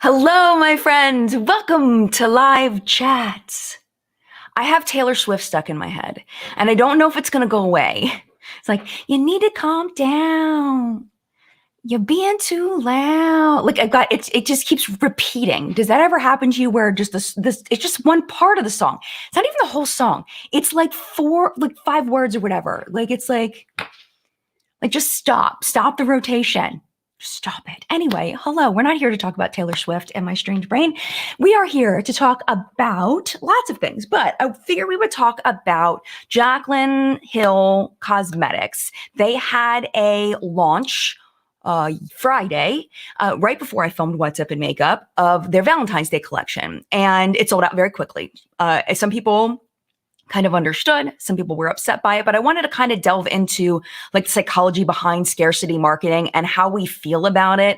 Hello, my friends. Welcome to live chats. I have Taylor Swift stuck in my head, and I don't know if it's going to go away. It's like, you need to calm down. You're being too loud. Like it just keeps repeating. Does that ever happen to you where just this it's just one part of the song? It's not even the whole song. It's like five words or whatever. It's like just stop the rotation. Stop it. Anyway, hello. We're not here to talk about Taylor Swift and my strange brain. We are here to talk about lots of things, but I figured we would talk about Jaclyn Hill Cosmetics. They had a launch Friday, right before I filmed What's Up in Makeup, of their Valentine's Day collection, and it sold out very quickly. Some people kind of understood. Some people were upset by it, but I wanted to kind of delve into the psychology behind scarcity marketing and how we feel about it.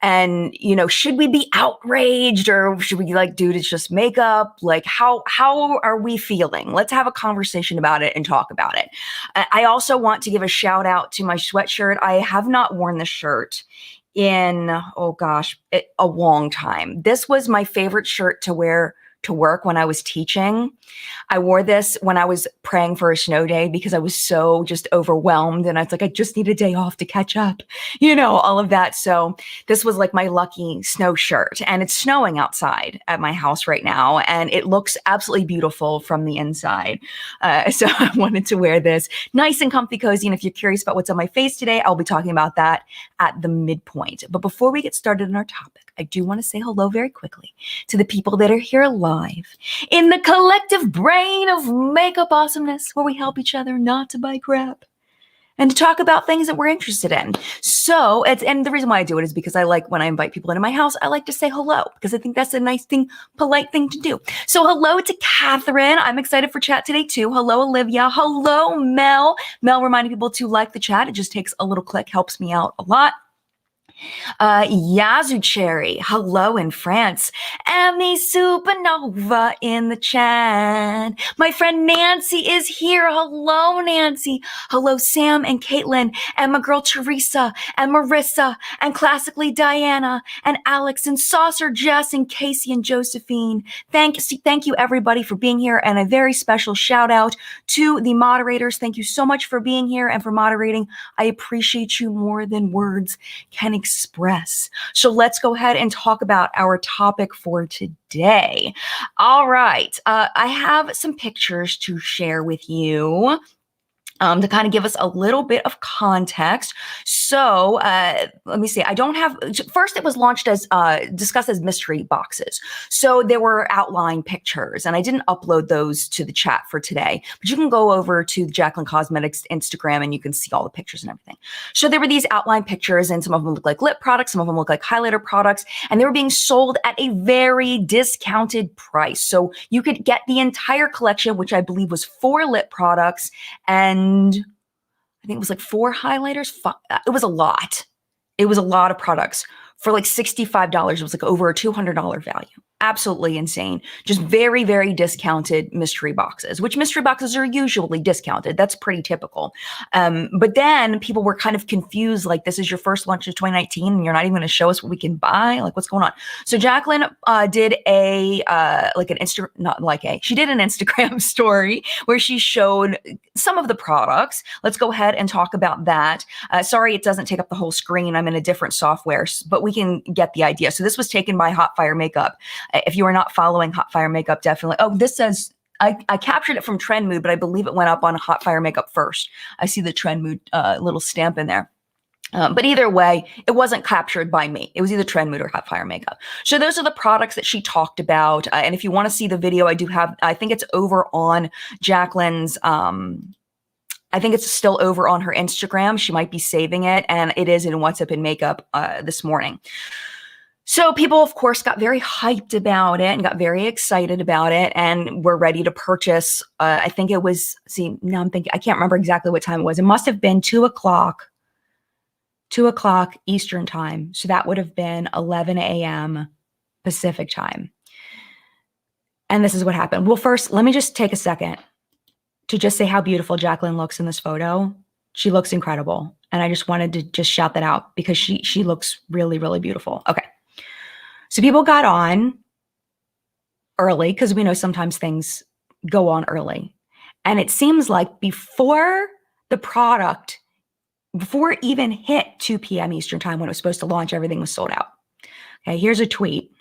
And, should we be outraged or should we dude, it's just makeup? How are we feeling? Let's have a conversation about it and talk about it. I also want to give a shout out to my sweatshirt. I have not worn the shirt in, a long time. This was my favorite shirt to wear to work when I was teaching. I wore this when I was praying for a snow day because I was so just overwhelmed. And I was like, I just need a day off to catch up, all of that. So this was my lucky snow shirt, and it's snowing outside at my house right now. And it looks absolutely beautiful from the inside. So I wanted to wear this nice and comfy, cozy. And if you're curious about what's on my face today, I'll be talking about that at the midpoint. But before we get started on our topic, I do want to say hello very quickly to the people that are here live in the collective brain of makeup awesomeness, where we help each other not to buy crap and to talk about things that we're interested in. So and the reason why I do it is because I like when I invite people into my house, I like to say hello because I think that's a nice thing, polite thing to do. So hello to Catherine. I'm excited for chat today too. Hello, Olivia. Hello, Mel. Mel reminding people to like the chat. It just takes a little click, helps me out a lot. Yazoo Cherry, hello in France. Emmy Supernova in the chat. My friend Nancy is here. Hello, Nancy. Hello, Sam and Caitlin and my girl Teresa and Marissa and Classically Diana and Alex and Saucer Jess and Casey and Josephine. Thank you everybody for being here, and a very special shout out to the moderators. Thank you so much for being here and for moderating. I appreciate you more than words can express. So let's go ahead and talk about our topic for today. All right. I have some pictures to share with you to kind of give us a little bit of context. So let me see. I don't have, first it was launched as, discussed as mystery boxes. So there were outline pictures, and I didn't upload those to the chat for today, but you can go over to the Jaclyn Cosmetics Instagram and you can see all the pictures and everything. So there were these outline pictures, and some of them look like lip products, some of them look like highlighter products, and they were being sold at a very discounted price. So you could get the entire collection, which I believe was 4 lip products, and I think it was 4 highlighters. It was a lot. It was a lot of products for $65. It was over a $200 value. Absolutely insane. Just very, very discounted mystery boxes, which mystery boxes are usually discounted. That's pretty typical. But then people were kind of confused, this is your first launch of 2019 and you're not even going to show us what we can buy? What's going on? So Jaclyn did she did an Instagram story where she showed some of the products. Let's go ahead and talk about that. Sorry, it doesn't take up the whole screen. I'm in a different software, but we can get the idea. So this was taken by Hot Fire Makeup. If you are not following Hot Fire Makeup, definitely. Oh, this says, I captured it from Trend Mood, but I believe it went up on Hot Fire Makeup first. I see the Trend Mood little stamp in there. But either way, it wasn't captured by me. It was either Trend Mood or Hot Fire Makeup. So those are the products that she talked about. And if you want to see the video, I think it's over on Jaclyn's, I think it's still over on her Instagram. She might be saving it, and it is in What's Up in Makeup this morning. So people, of course, got very hyped about it and got very excited about it and were ready to purchase. I think it was, I can't remember exactly what time it was. It must have been 2 o'clock Eastern time. So that would have been 11 a.m. Pacific time. And this is what happened. Well, first, let me just take a second to just say how beautiful Jaclyn looks in this photo. She looks incredible. And I just wanted to just shout that out because she looks really, really beautiful. Okay. So people got on early because we know sometimes things go on early. And it seems like before the product, before it even hit 2 p.m. Eastern time when it was supposed to launch, everything was sold out. Okay, here's a tweet.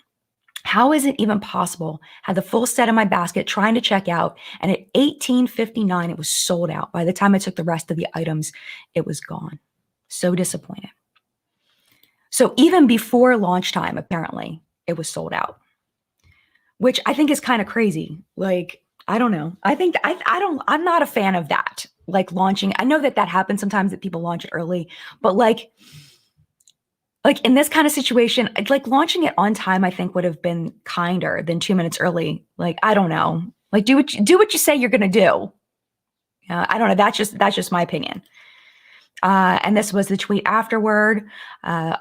How is it even possible? Had the full set in my basket trying to check out, and at 18:59, it was sold out. By the time I took the rest of the items, it was gone. So disappointed. So even before launch time, apparently, it was sold out, which I think is kind of crazy. Like, I don't know. I think I'm not a fan of that. Like launching. I know that happens sometimes that people launch it early, but like in this kind of situation, like launching it on time, I think would have been kinder than 2 minutes early. Like, I don't know. Like do what you say you're going to do. I don't know. That's just my opinion. And this was the tweet afterward.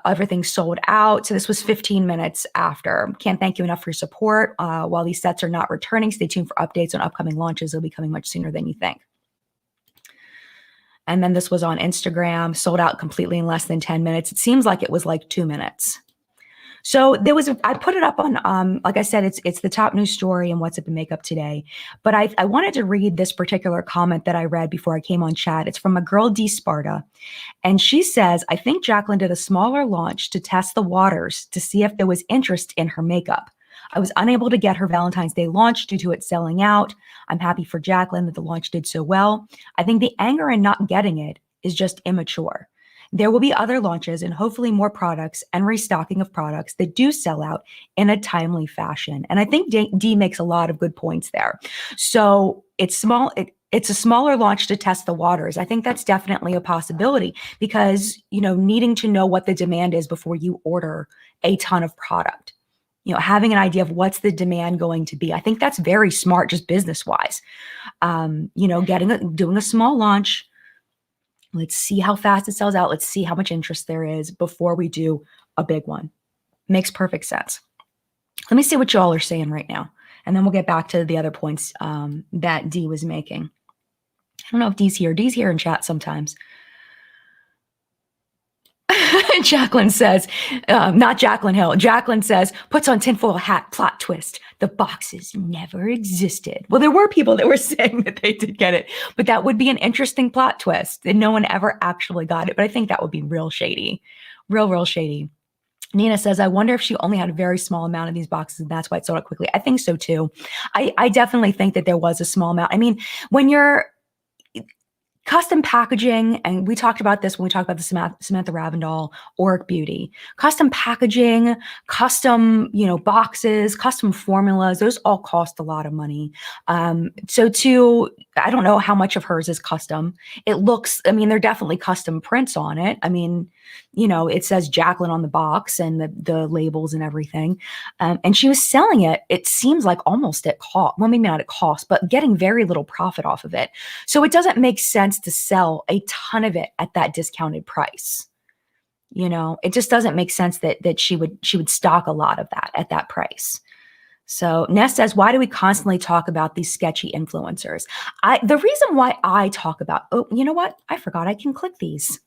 Everything sold out. So this was 15 minutes after. Can't thank you enough for your support. While these sets are not returning, stay tuned for updates on upcoming launches. They'll be coming much sooner than you think. And then this was on Instagram, sold out completely in less than 10 minutes. It seems like it was like 2 minutes. So there was, I put it up on, like I said, it's the top news story in What's Up in Makeup today. But I wanted to read this particular comment that I read before I came on chat. It's from a girl, D Sparta. And she says, I think Jaclyn did a smaller launch to test the waters to see if there was interest in her makeup. I was unable to get her Valentine's Day launch due to it selling out. I'm happy for Jaclyn that the launch did so well. I think the anger in not getting it is just immature. There will be other launches and hopefully more products and restocking of products that do sell out in a timely fashion. And I think D makes a lot of good points there. So it's small. It's a smaller launch to test the waters. I think that's definitely a possibility because, needing to know what the demand is before you order a ton of product. Having an idea of what's the demand going to be. I think that's very smart, just business wise. Doing a small launch. Let's see how fast it sells out. Let's see how much interest there is before we do a big one. Makes perfect sense. Let me see what y'all are saying right now. And then we'll get back to the other points that D was making. I don't know if D's here. D's here in chat sometimes. Jaclyn says, not Jaclyn Hill. Jaclyn says, puts on tinfoil hat, plot twist. The boxes never existed. Well, there were people that were saying that they did get it, but that would be an interesting plot twist and no one ever actually got it. But I think that would be real shady, real shady. Nina says, I wonder if she only had a very small amount of these boxes and that's why it sold out quickly. I think so too. I definitely think that there was a small amount. I mean, when you're custom packaging, and we talked about this when we talked about the Samantha Ravindal Auric Beauty. Custom packaging, custom, boxes, custom formulas, those all cost a lot of money. I don't know how much of hers is custom. It looks, they're definitely custom prints on it. It says Jaclyn on the box and the labels and everything. And she was selling it, it seems like almost at cost. Well, maybe not at cost, but getting very little profit off of it. So it doesn't make sense to sell a ton of it at that discounted price. It just doesn't make sense that she would stock a lot of that at that price. So Ness says, why do we constantly talk about these sketchy influencers? The reason why I talk about, you know what? I forgot I can click these.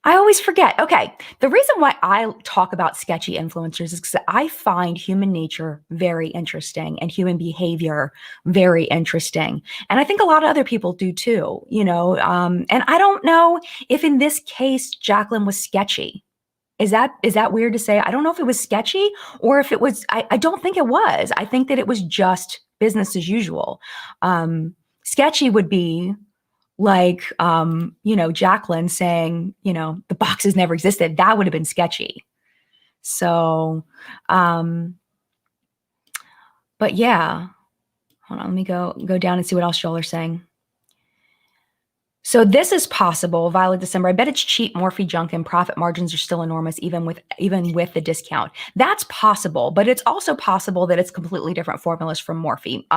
I always forget. Okay. The reason why I talk about sketchy influencers is because I find human nature very interesting and human behavior very interesting. And I think a lot of other people do too, and I don't know if in this case, Jaclyn was sketchy. Is that weird to say? I don't know if it was sketchy or if it was, I don't think it was. I think that it was just business as usual. Sketchy would be like, Jaclyn saying, the boxes never existed. That would have been sketchy. So, but yeah, hold on, let me go down and see what else y'all are saying. So this is possible, Violet December. I bet it's cheap Morphe junk and profit margins are still enormous, even with the discount. That's possible, but it's also possible that it's completely different formulas from Morphe.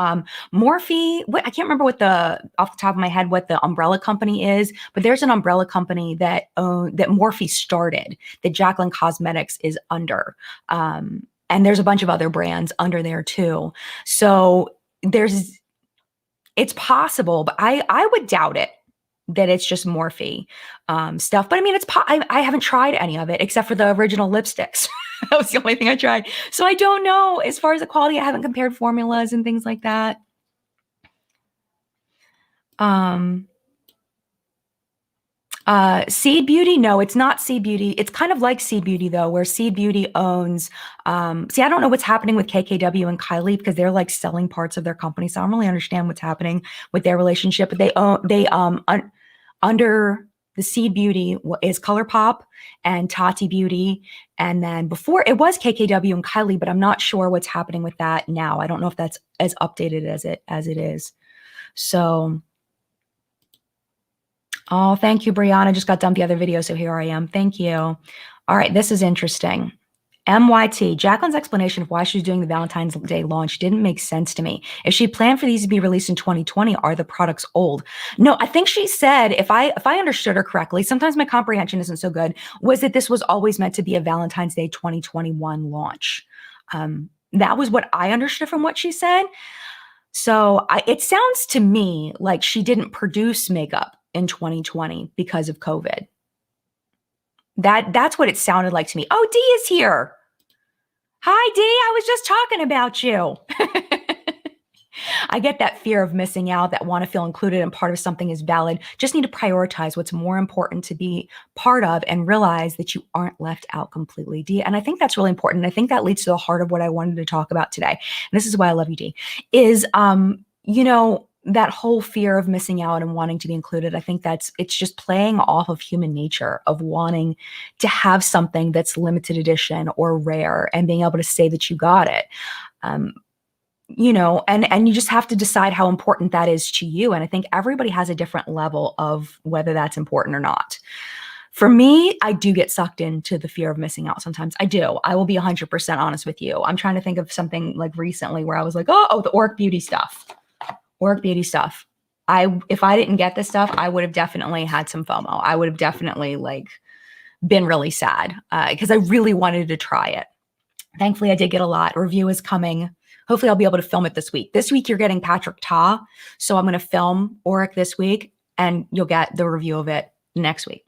Morphe, I can't remember off the top of my head what the umbrella company is, but there's an umbrella company that Morphe started that Jaclyn Cosmetics is under, and there's a bunch of other brands under there too. So it's possible, but I would doubt it. That it's just Morphe stuff. But I haven't tried any of it except for the original lipsticks. That was the only thing I tried. So I don't know. As far as the quality, I haven't compared formulas and things like that. Seed Beauty, no, it's not Seed Beauty. It's kind of like Seed Beauty though, where Seed Beauty owns, see, I don't know what's happening with KKW and Kylie because they're like selling parts of their company. So I don't really understand what's happening with their relationship, but under the Seed Beauty is ColourPop and Tati Beauty. And then before it was KKW and Kylie, but I'm not sure what's happening with that now. I don't know if that's as updated as it is. So, oh, thank you, Brianna. Just got done the other video, so here I am. Thank you. All right, this is interesting. MYT, Jaclyn's explanation of why she's doing the Valentine's Day launch didn't make sense to me. If she planned for these to be released in 2020, are the products old? No, I think she said, if I understood her correctly, sometimes my comprehension isn't so good, was that this was always meant to be a Valentine's Day 2021 launch. That was what I understood from what she said. So it sounds to me like she didn't produce makeup in 2020 because of COVID. That's what it sounded like to me. Oh, Dee is here. Hi, Dee. I was just talking about you. I get that fear of missing out, that want to feel included and part of something is valid. Just need to prioritize what's more important to be part of and realize that you aren't left out completely, Dee. And I think that's really important. I think that leads to the heart of what I wanted to talk about today. And this is why I love you, Dee, is, that whole fear of missing out and wanting to be included. I think it's just playing off of human nature of wanting to have something that's limited edition or rare and being able to say that you got it. And you just have to decide how important that is to you. And I think everybody has a different level of whether that's important or not. For me, I do get sucked into the fear of missing out sometimes. I do. I will be 100% honest with you. I'm trying to think of something like recently where I was like, oh, the Auric Beauty stuff. Auric Beauty stuff. If I didn't get this stuff, I would have definitely had some FOMO. I would have definitely been really sad because I really wanted to try it. Thankfully, I did get a lot. A review is coming. Hopefully, I'll be able to film it this week. This week, you're getting Patrick Ta. So I'm going to film Auric this week, and you'll get the review of it next week.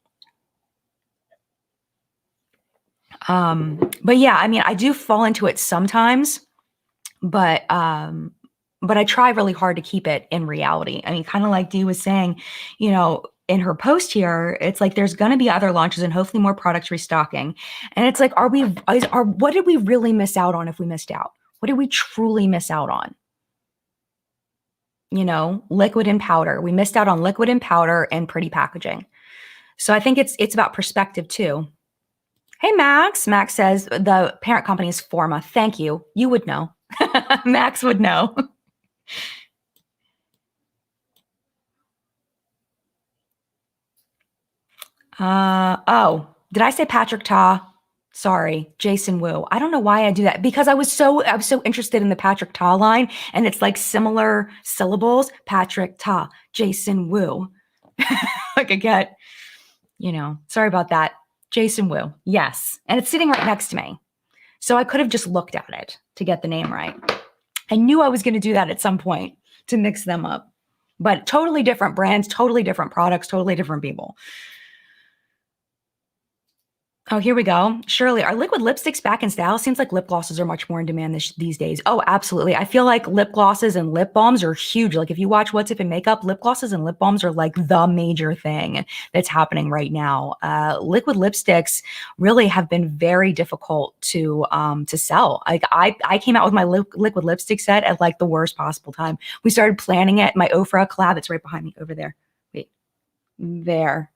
But yeah, I mean, I do fall into it sometimes, but I try really hard to keep it in reality. I mean, kind of like Dee was saying, in her post here, it's like there's going to be other launches and hopefully more products restocking. And it's like, what did we really miss out on if we missed out? What did we truly miss out on? Liquid and powder. We missed out on liquid and powder and pretty packaging. So I think it's about perspective too. Hey, Max. Max says the parent company is Forma. Thank you. You would know. Max would know. Oh, did I say Patrick Ta? Sorry, Jason Wu. I don't know why I do that because I was so interested in the Patrick Ta line, and it's like similar syllables. Patrick Ta, Jason Wu. I get, sorry about that. Jason Wu. Yes, and it's sitting right next to me, so I could have just looked at it to get the name right. I knew I was going to do that at some point to mix them up, but totally different brands, totally different products, totally different people. Oh, here we go. Shirley, are liquid lipsticks back in style? Seems like lip glosses are much more in demand these days. Oh, absolutely. I feel like lip glosses and lip balms are huge. Like if you watch What's Up in Makeup, lip glosses and lip balms are like the major thing that's happening right now. Liquid lipsticks really have been very difficult to sell. Like I came out with my liquid lipstick set at like the worst possible time. We started planning it. My Ofra collab, it's right behind me over there. Wait, there.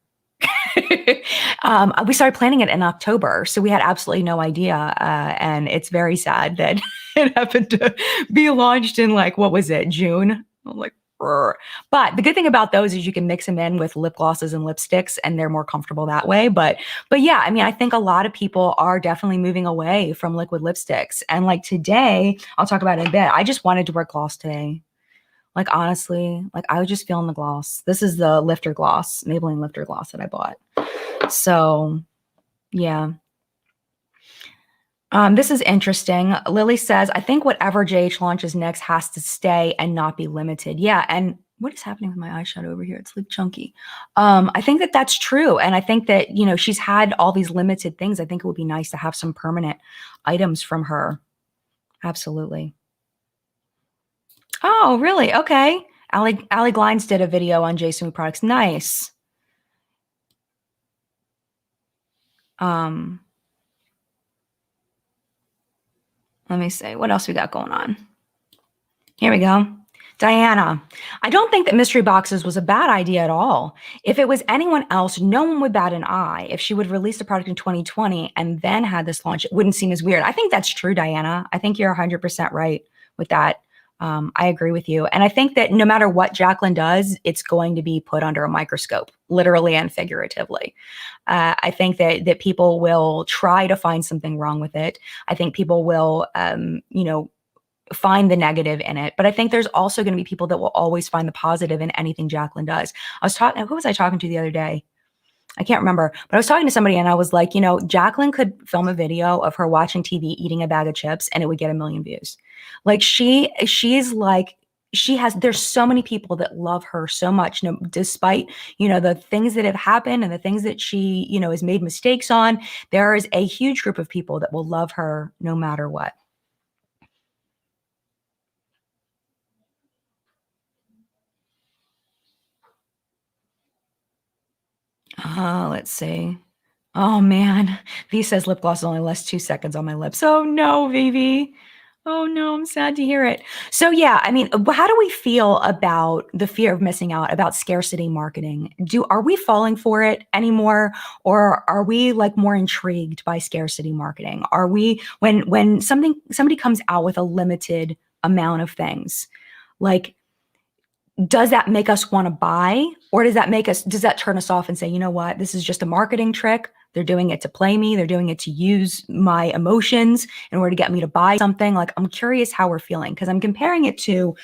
We started planning it in October, so we had absolutely no idea, and it's very sad that it happened to be launched in what was it, June? I'm like, brr. But the good thing about those is you can mix them in with lip glosses and lipsticks, and they're more comfortable that way. But yeah, I mean, I think a lot of people are definitely moving away from liquid lipsticks, and today, I'll talk about it in a bit. I just wanted to wear gloss today. Honestly, I was just feeling the gloss. This is the lifter gloss, Maybelline lifter gloss that I bought. So, yeah. This is interesting. Lily says, I think whatever JH launches next has to stay and not be limited. Yeah, and what is happening with my eyeshadow over here? It's like chunky. I think that that's true. And I think that, she's had all these limited things. I think it would be nice to have some permanent items from her. Absolutely. Oh, really? Okay. Allie Glines did a video on Jason Wu products. Nice. Let me see. What else we got going on? Here we go. Diana, I don't think that mystery boxes was a bad idea at all. If it was anyone else, no one would bat an eye. If she would release the product in 2020 and then had this launch, it wouldn't seem as weird. I think that's true, Diana. I think you're 100% right with that. I agree with you. And I think that no matter what Jaclyn does, it's going to be put under a microscope, literally and figuratively. I think that people will try to find something wrong with it. I think people will, find the negative in it. But I think there's also going to be people that will always find the positive in anything Jaclyn does. Who was I talking to the other day? I can't remember, but I was talking to somebody and I was like, Jaclyn could film a video of her watching TV, eating a bag of chips, and it would get 1 million views. Like there's so many people that love her so much, despite, the things that have happened and the things that she, has made mistakes on. There is a huge group of people that will love her no matter what. Let's see. Oh man, V says lip gloss only lasts 2 seconds on my lips. Oh no, Vivi. Oh no, I'm sad to hear it. So yeah, I mean, how do we feel about the fear of missing out, about scarcity marketing? Are we falling for it anymore, or are we like more intrigued by scarcity marketing? Are we when somebody comes out with a limited amount of things, like, does that make us want to buy, or does that turn us off and say, you know what, this is just a marketing trick? They're doing it to play me. They're doing it to use my emotions in order to get me to buy something. Like, I'm curious how we're feeling, because I'm comparing it to,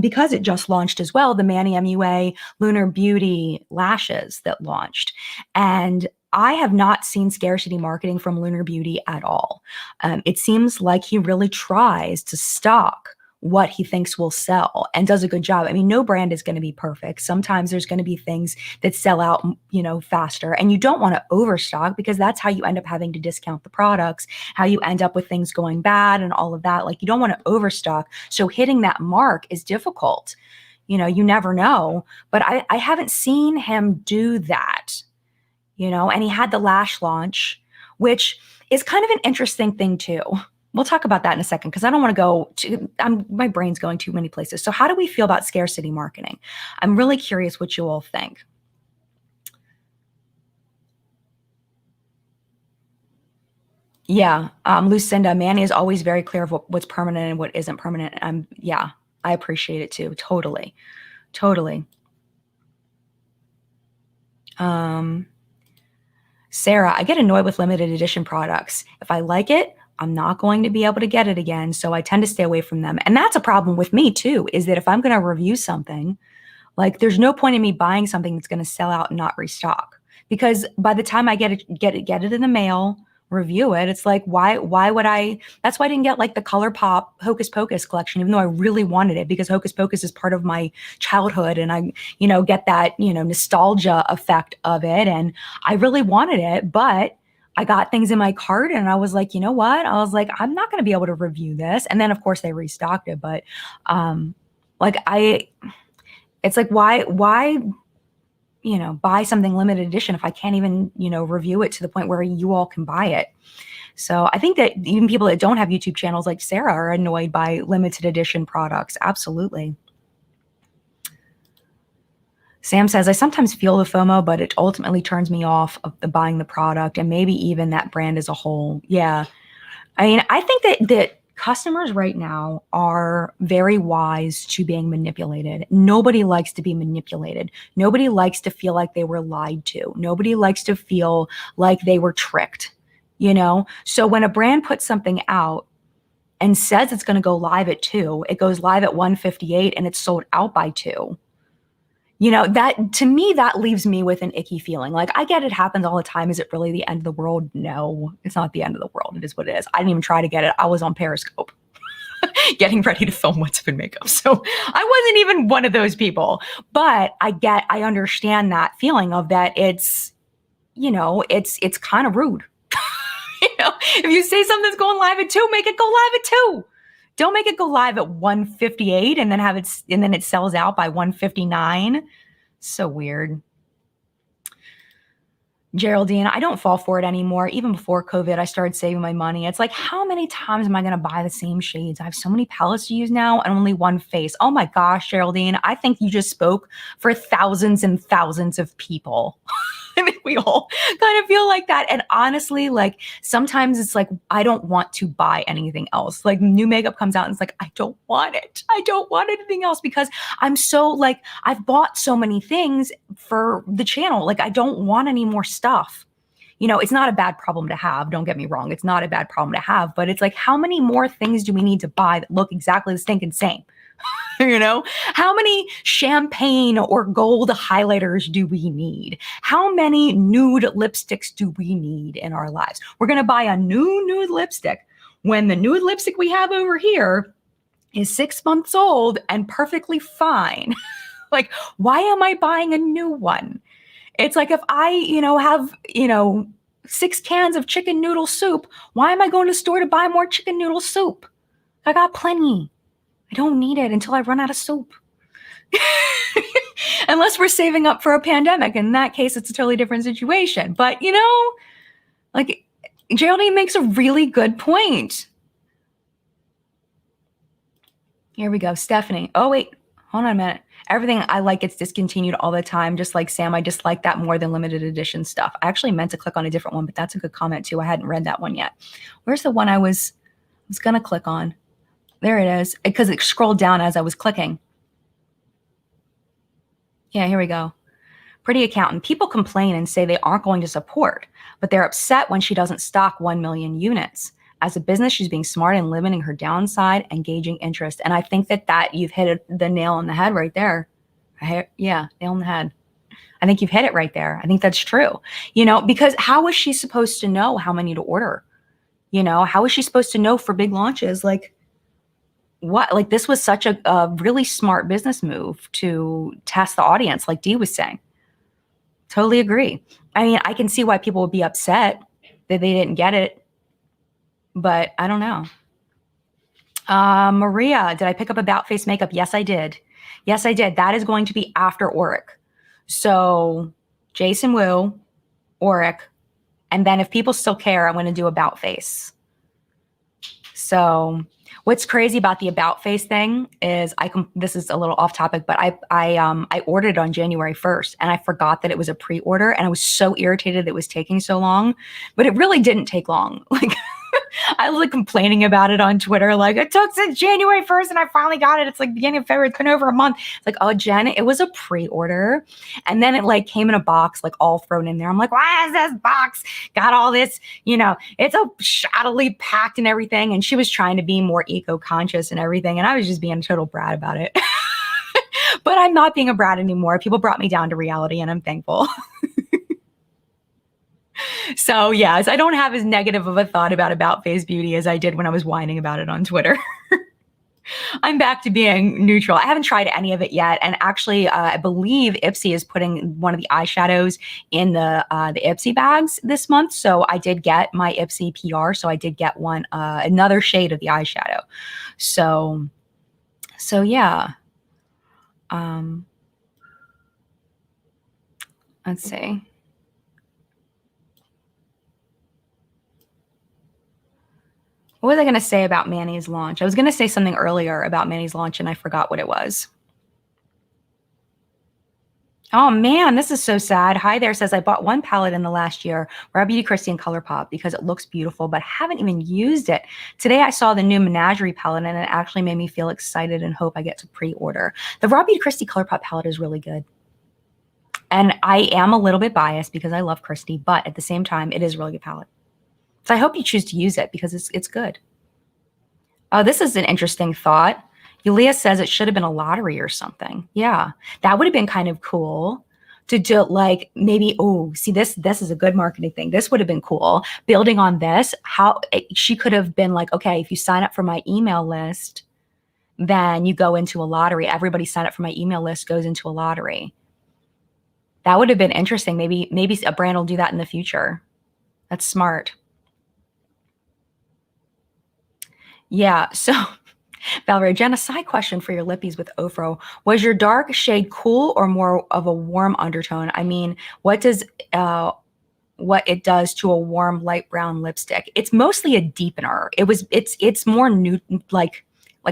because it just launched as well, the Manny MUA Lunar Beauty lashes that launched. And I have not seen scarcity marketing from Lunar Beauty at all. It seems like he really tries to stock what he thinks will sell and does a good job. I mean, no brand is going to be perfect. Sometimes there's going to be things that sell out, faster, and you don't want to overstock, because that's how you end up having to discount the products, how you end up with things going bad and all of that. Like, you don't want to overstock. So hitting that mark is difficult. You never know, but I haven't seen him do that, and he had the lash launch, which is kind of an interesting thing too. We'll talk about that in a second, because I don't want to go my brain's going too many places. So how do we feel about scarcity marketing? I'm really curious what you all think. Yeah. Lucinda, Manny is always very clear of what's permanent and what isn't permanent. Yeah, I appreciate it too. Totally. Sarah, I get annoyed with limited edition products. If I like it, I'm not going to be able to get it again. So I tend to stay away from them. And that's a problem with me too, is that if I'm going to review something, like, there's no point in me buying something that's going to sell out and not restock, because by the time I get it in the mail, review it, it's like, why would I? That's why I didn't get like the ColourPop Hocus Pocus collection, even though I really wanted it, because Hocus Pocus is part of my childhood, and I, get that, nostalgia effect of it, and I really wanted it, but I got things in my cart and I was like, you know what? I was like, I'm not going to be able to review this. And then of course they restocked it, but it's like, why, buy something limited edition if I can't even, review it to the point where you all can buy it. So I think that even people that don't have YouTube channels like Sarah are annoyed by limited edition products. Absolutely. Sam says, I sometimes feel the FOMO, but it ultimately turns me off of buying the product and maybe even that brand as a whole. Yeah. I mean, I think that customers right now are very wise to being manipulated. Nobody likes to be manipulated. Nobody likes to feel like they were lied to. Nobody likes to feel like they were tricked, So when a brand puts something out and says it's going to go live at 2, it goes live at 1:58 and it's sold out by 2. That, to me, that leaves me with an icky feeling. Like, I get it happens all the time. Is it really the end of the world? No, it's not the end of the world. It is what it is. I didn't even try to get it. I was on Periscope. getting ready to film What's Up in Makeup. So I wasn't even one of those people, but I understand that feeling of that. It's, it's kind of rude. If you say something's going live at 2, make it go live at 2. Don't make it go live at 1:58 and then it sells out by 1:59. So weird. Geraldine, I don't fall for it anymore. Even before COVID, I started saving my money. It's like, how many times am I going to buy the same shades? I have so many palettes to use now and only one face. Oh my gosh, Geraldine, I think you just spoke for thousands and thousands of people. I think we all kind of feel like that. And honestly, like sometimes it's like, I don't want to buy anything else. Like new makeup comes out and it's like, I don't want it. I don't want anything else because I'm so like, I've bought so many things for the channel. Like I don't want any more stuff. It's not a bad problem to have. Don't get me wrong. It's not a bad problem to have, but it's like, how many more things do we need to buy that look exactly the stinking same? How many champagne or gold highlighters do we need? How many nude lipsticks do we need in our lives? We're going to buy a new nude lipstick when the nude lipstick we have over here is 6 months old and perfectly fine. Like, why am I buying a new one? It's like if I, have, 6 cans of chicken noodle soup, why am I going to the store to buy more chicken noodle soup? I got plenty. I don't need it until I run out of soup. Unless we're saving up for a pandemic. In that case, it's a totally different situation. But, like Geraldine makes a really good point. Here we go. Stephanie. Oh, wait. Hold on a minute. Everything I like gets discontinued all the time. Just like Sam, I dislike that more than limited edition stuff. I actually meant to click on a different one, but that's a good comment too. I hadn't read that one yet. Where's the one I was going to click on? There it is, because it scrolled down as I was clicking. Yeah, here we go. Pretty Accountant. People complain and say they aren't going to support, but they're upset when she doesn't stock 1 million units. As a business, she's being smart and limiting her downside and gauging interest. And I think that you've hit the nail on the head right there. Yeah, nail on the head. I think you've hit it right there. I think that's true. Because how is she supposed to know how many to order? How is she supposed to know for big launches? Like, what? Like, this was such a really smart business move to test the audience, like Dee was saying. Totally agree. I mean, I can see why people would be upset that they didn't get it, but I don't know. Maria, did I pick up About Face makeup? Yes, I did. Yes, I did. That is going to be after Auric. So Jason Wu, Auric, and then if people still care, I'm going to do About Face. So what's crazy about the About Face thing is this is a little off topic, but I ordered it on January 1st and I forgot that it was a pre-order and I was so irritated that it was taking so long, but it really didn't take long. Like I was like complaining about it on Twitter. Like, it took since January 1st and I finally got it. It's like beginning of February. It's been over a month. It's like, oh, Jen, it was a pre-order. And then it like came in a box, like all thrown in there. I'm like, why is this box got all this, it's all shoddily packed and everything. And she was trying to be more eco-conscious and everything. And I was just being a total brat about it. But I'm not being a brat anymore. People brought me down to reality and I'm thankful. So yes, I don't have as negative of a thought about Face Beauty as I did when I was whining about it on Twitter. I'm back to being neutral. I haven't tried any of it yet. And actually, I believe Ipsy is putting one of the eyeshadows in the Ipsy bags this month. So I did get my Ipsy PR. So I did get one, another shade of the eyeshadow. So yeah. Let's see. What was I going to say about Manny's launch? I was going to say something earlier about Manny's launch and I forgot what it was. Oh man, this is so sad. Hi there says, I bought one palette in the last year, Raw Beauty Christie and ColourPop, because it looks beautiful, but haven't even used it. Today I saw the new Menagerie palette and it actually made me feel excited and hope I get to pre-order. The Raw Beauty Christie ColourPop palette is really good. And I am a little bit biased because I love Christie, but at the same time, it is a really good palette. So I hope you choose to use it because it's good. Oh, this is an interesting thought. Yulia says it should have been a lottery or something. Yeah, that would have been kind of cool to do, like maybe, oh, see, this is a good marketing thing. This would have been cool. Building on this, she could have been like, okay, if you sign up for my email list, then you go into a lottery. Everybody signed up for my email list goes into a lottery. That would have been interesting. Maybe a brand will do that in the future. That's smart. Yeah. So Valerie, Jen, a side question for your lippies with Ofro. Was your dark shade cool or more of a warm undertone? I mean, what it does to a warm light brown lipstick? It's mostly a deepener. It's more new, like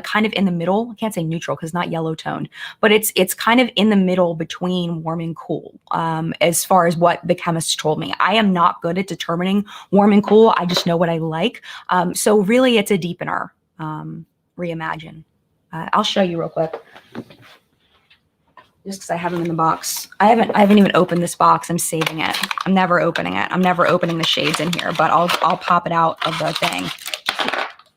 kind of in the middle. I can't say neutral because it's not yellow toned, but it's kind of in the middle between warm and cool. As far as what the chemist told me, I am not good at determining warm and cool. I just know what I like. So really, it's a deepener. Reimagine. I'll show you real quick. Just because I have them in the box. I haven't even opened this box. I'm saving it. I'm never opening it. I'm never opening the shades in here, but I'll pop it out of the thing.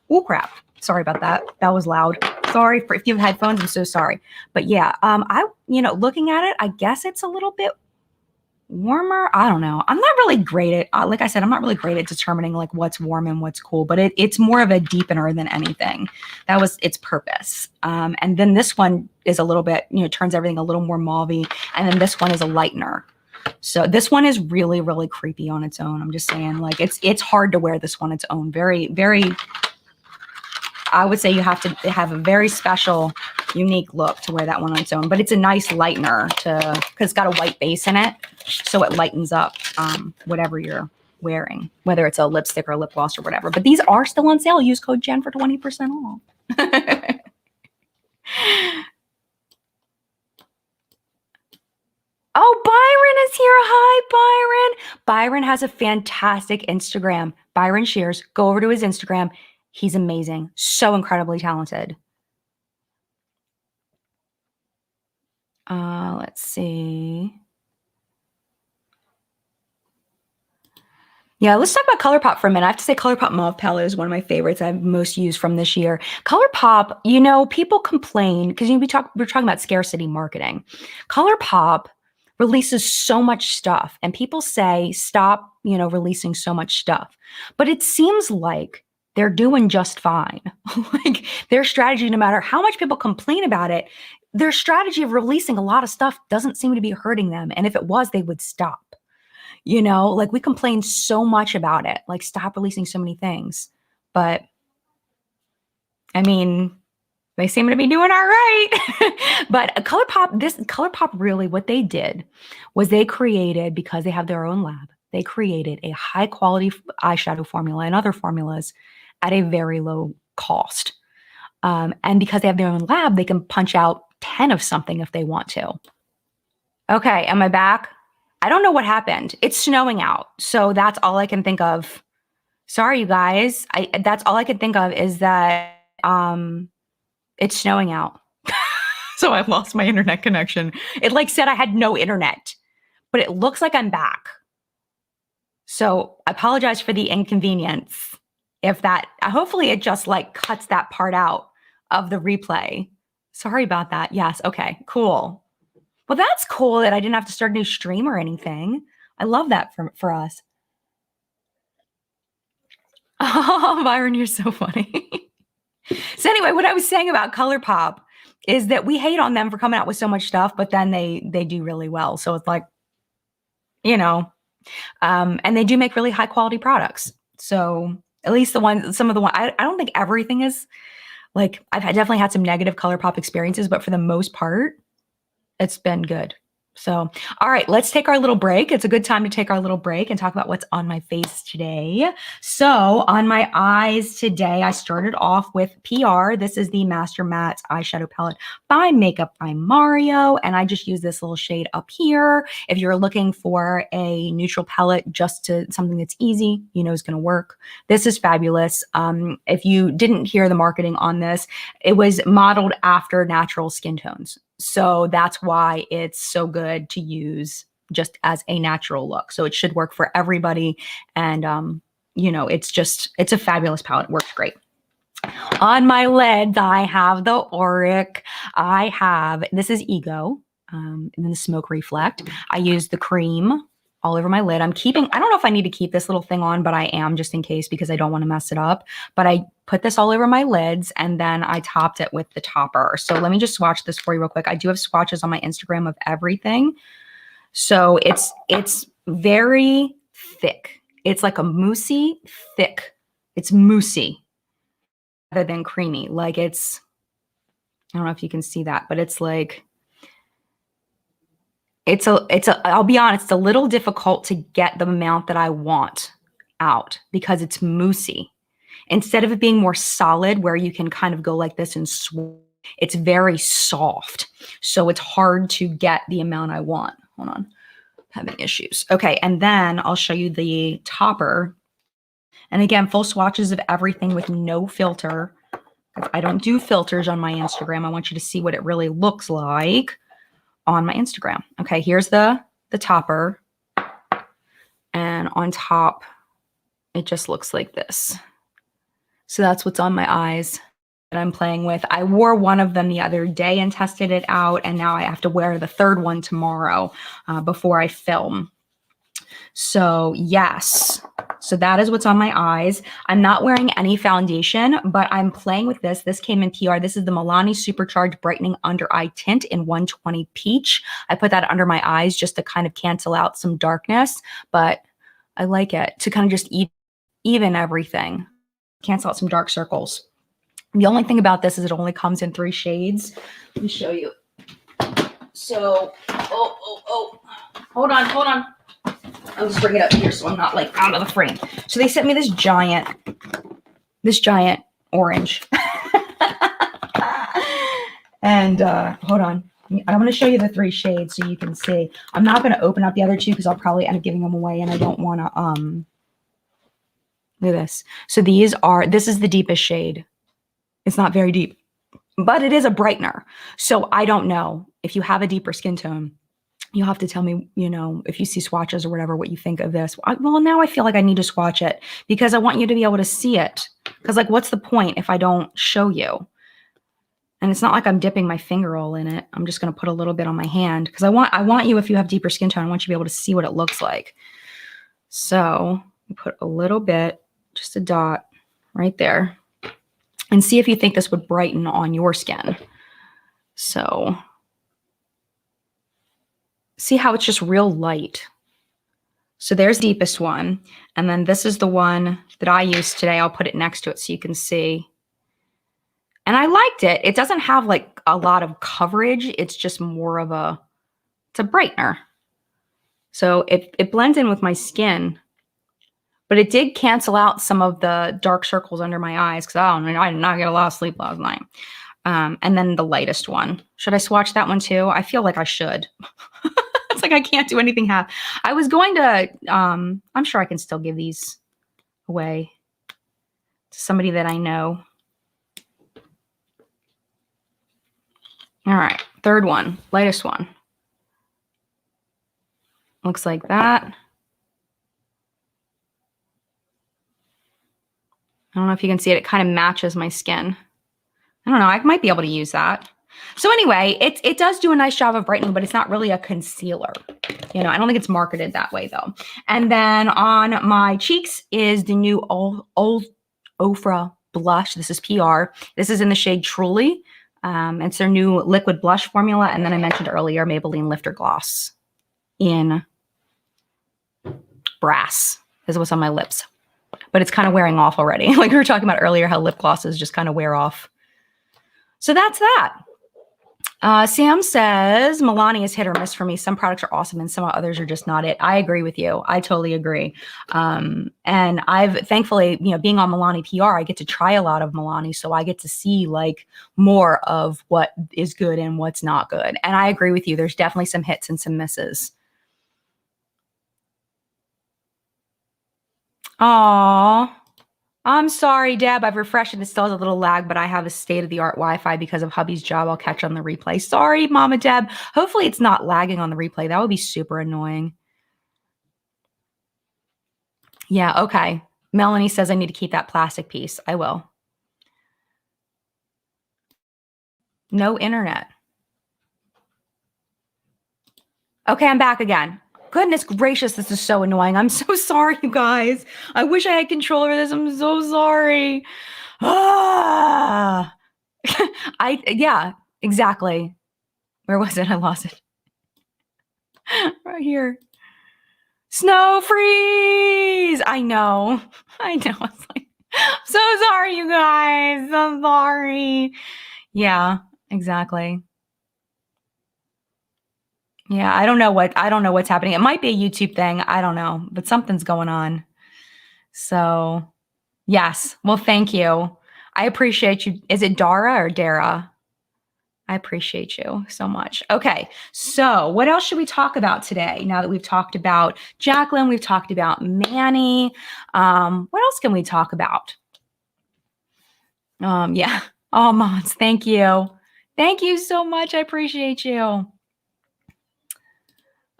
Oh crap. Sorry about that. That was loud. Sorry for if you have headphones, I'm so sorry. But yeah, looking at it, I guess it's a little bit warmer. I don't know. I'm not really great at, like I said, I'm not really great at determining like what's warm and what's cool, but it's more of a deepener than anything. That was its purpose. And then this one is a little bit, turns everything a little more mauvey. And then this one is a lightener. So this one is really, really creepy on its own. I'm just saying, like, it's hard to wear this one its own. Very, very, I would say you have to have a very special, unique look to wear that one on its own. But it's a nice lightener because it's got a white base in it. So it lightens up whatever you're wearing, whether it's a lipstick or a lip gloss or whatever. But these are still on sale. Use code Jen for 20% off. Oh, Byron is here. Hi, Byron. Byron has a fantastic Instagram. Byron Shears. Go over to his Instagram. He's amazing. So incredibly talented. Let's see. Yeah, let's talk about ColourPop for a minute. I have to say ColourPop Mauve Palette is one of my favorites I've most used from this year. ColourPop, people complain because we're talking about scarcity marketing. ColourPop releases so much stuff and people say, stop, releasing so much stuff. But it seems like they're doing just fine. Like their strategy, no matter how much people complain about it, their strategy of releasing a lot of stuff doesn't seem to be hurting them. And if it was, they would stop. Like we complain so much about it, like stop releasing so many things. But I mean, they seem to be doing all right. But ColourPop really, what they did was they created, because they have their own lab, they created a high quality eyeshadow formula and other formulas at a very low cost. And because they have their own lab, they can punch out 10 of something if they want to. Okay, am I back? I don't know what happened. It's snowing out. So that's all I can think of. Sorry, you guys. That's all I could think of is that it's snowing out. So I lost my internet connection. It said I had no internet, but it looks like I'm back. So I apologize for the inconvenience. Hopefully it just cuts that part out of the replay. Sorry about that. Yes. Okay, cool. Well, that's cool that I didn't have to start a new stream or anything. I love that for us. Oh, Byron, you're so funny. So anyway, what I was saying about ColourPop is that we hate on them for coming out with so much stuff, but then they do really well. So it's and they do make really high quality products. So at least some of the ones, I don't think everything is I've definitely had some negative ColourPop experiences, but for the most part, it's been good. So, all right, let's take our little break. It's a good time to take our little break and talk about what's on my face today. So on my eyes today, I started off with PR. This is the Master Matte eyeshadow palette by Makeup by Mario. And I just use this little shade up here. If you're looking for a neutral palette, something that's easy, is going to work. This is fabulous. If you didn't hear the marketing on this, it was modeled after natural skin tones. So that's why it's so good to use just as a natural look. So it should work for everybody. And, it's a fabulous palette. It works great. On my lids, I have the Auric. This is Ego, and then the Smoke Reflect. I use the cream all over my lid. I don't know if I need to keep this little thing on, but I am just in case because I don't want to mess it up. But I put this all over my lids, and then I topped it with the topper. So let me just swatch this for you real quick. I do have swatches on my Instagram of everything. So it's very thick. It's like a moussey thick. It's moussey rather than creamy. Like it's, I don't know if you can see that, but it's like, I'll be honest, it's a little difficult to get the amount that I want out because it's moussey. Instead of it being more solid where you can kind of go like this and it's very soft. So it's hard to get the amount I want. Hold on, I'm having issues. Okay, and then I'll show you the topper. And again, full swatches of everything with no filter. I don't do filters on my Instagram. I want you to see what it really looks like on my Instagram. Okay, here's the topper. And on top, it just looks like this. So that's what's on my eyes that I'm playing with. I wore one of them the other day and tested it out, and now I have to wear the third one tomorrow before I film. So yes, so that is what's on my eyes. I'm not wearing any foundation, but I'm playing with this. This came in PR. This is the Milani Supercharged Brightening Under Eye Tint in 120 Peach. I put that under my eyes just to kind of cancel out some darkness, but I like it to kind of just even everything. Cancel out some dark circles. The only thing about this is it only comes in 3 shades. Let me show you. So, hold on. I'll just bring it up here so I'm not like out of the frame. So they sent me this giant orange. And hold on. I'm going to show you the 3 shades so you can see. I'm not going to open up the other 2 because I'll probably end up giving them away, and I don't want to look at this. So this is the deepest shade. It's not very deep, but it is a brightener. So I don't know if you have a deeper skin tone. You'll have to tell me, you know, if you see swatches or whatever, what you think of this. Well, now I feel like I need to swatch it because I want you to be able to see it. Because like, what's the point if I don't show you? And it's not like I'm dipping my finger all in it. I'm just going to put a little bit on my hand because I want you, if you have deeper skin tone, I want you to be able to see what it looks like. So put a little bit, just a dot right there, and see if you think this would brighten on your skin. So see how it's just real light. So there's the deepest one. And then this is the one that I used today. I'll put it next to it so you can see. And I liked it. It doesn't have like a lot of coverage. It's just more of it's a brightener. So it blends in with my skin, but it did cancel out some of the dark circles under my eyes because I did not get a lot of sleep last night. And then the lightest one. Should I swatch that one too? I feel like I should. It's like I can't do anything half. I was going to, I'm sure I can still give these away to somebody that I know. All right, third one, lightest one. Looks like that. I don't know if you can see it. It kind of matches my skin. I don't know. I might be able to use that. So anyway, it does do a nice job of brightening, but it's not really a concealer. You know, I don't think it's marketed that way though. And then on my cheeks is the new Ofra blush. This is PR. This is in the shade Truly. It's their new liquid blush formula. And then I mentioned earlier, Maybelline Lifter Gloss in Brass. This is what's on my lips. But it's kind of wearing off already. Like we were talking about earlier, how lip glosses just kind of wear off. So that's that. Sam says, Milani is hit or miss for me. Some products are awesome and some others are just not it. I agree with you. I totally agree. And I've thankfully, you know, being on Milani PR, I get to try a lot of Milani. So I get to see like more of what is good and what's not good. And I agree with you. There's definitely some hits and some misses. Aw. I'm sorry, Deb. I've refreshed and it still has a little lag, but I have a state-of-the-art Wi-Fi because of hubby's job. I'll catch on the replay. Sorry, Mama Deb. Hopefully it's not lagging on the replay. That would be super annoying. Yeah, okay. Melanie says I need to keep that plastic piece. I will. No internet. Okay, I'm back again. Goodness gracious, this is so annoying. I'm so sorry, you guys. I wish I had control over this. I'm so sorry. Ah, yeah, exactly. Where was it? I lost it. Right here. Snow freeze. I know. I know. It's like, I'm so sorry, you guys. So sorry. Yeah, exactly. Yeah, I don't know what's happening. It might be a YouTube thing. I don't know, but something's going on. So, yes. Well, thank you. I appreciate you. Is it Dara or Dara? I appreciate you so much. Okay. So, what else should we talk about today? Now that we've talked about Jaclyn, we've talked about Manny. What else can we talk about? Yeah. Oh, Mons, thank you. Thank you so much. I appreciate you.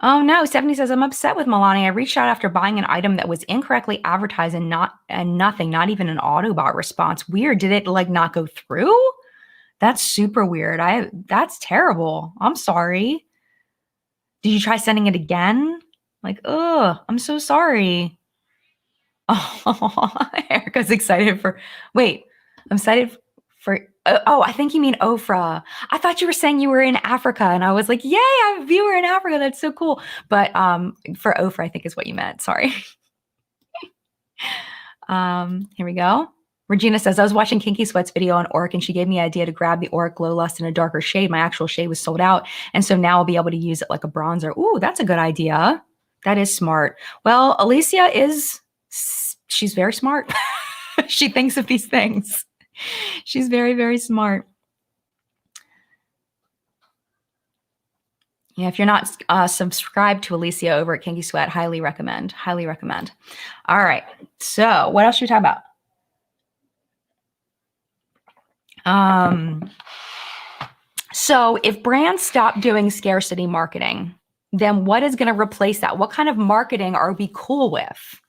Oh no, Stephanie says, I'm upset with Milani. I reached out after buying an item that was incorrectly advertised and nothing, not even an Autobot response. Weird. Did it like not go through? That's super weird. That's terrible. I'm sorry. Did you try sending it again? Like, I'm so sorry. Oh, Erica's excited for, wait, I'm excited for, I think you mean Ofra. I thought you were saying you were in Africa and I was like, yay, I have a viewer in Africa. That's so cool. But for Ofra, I think is what you meant. Sorry. Here we go. Regina says, I was watching Kinky Sweat's video on Orc and she gave me an idea to grab the Orc Glow Lust in a darker shade. My actual shade was sold out. And so now I'll be able to use it like a bronzer. Ooh, that's a good idea. That is smart. Well, Alicia she's very smart. She thinks of these things. She's very, very smart. Yeah, if you're not subscribed to Alicia over at Kinky Sweat, highly recommend. Highly recommend. All right. So what else should we talk about? So if brands stop doing scarcity marketing, then what is going to replace that? What kind of marketing are we cool with?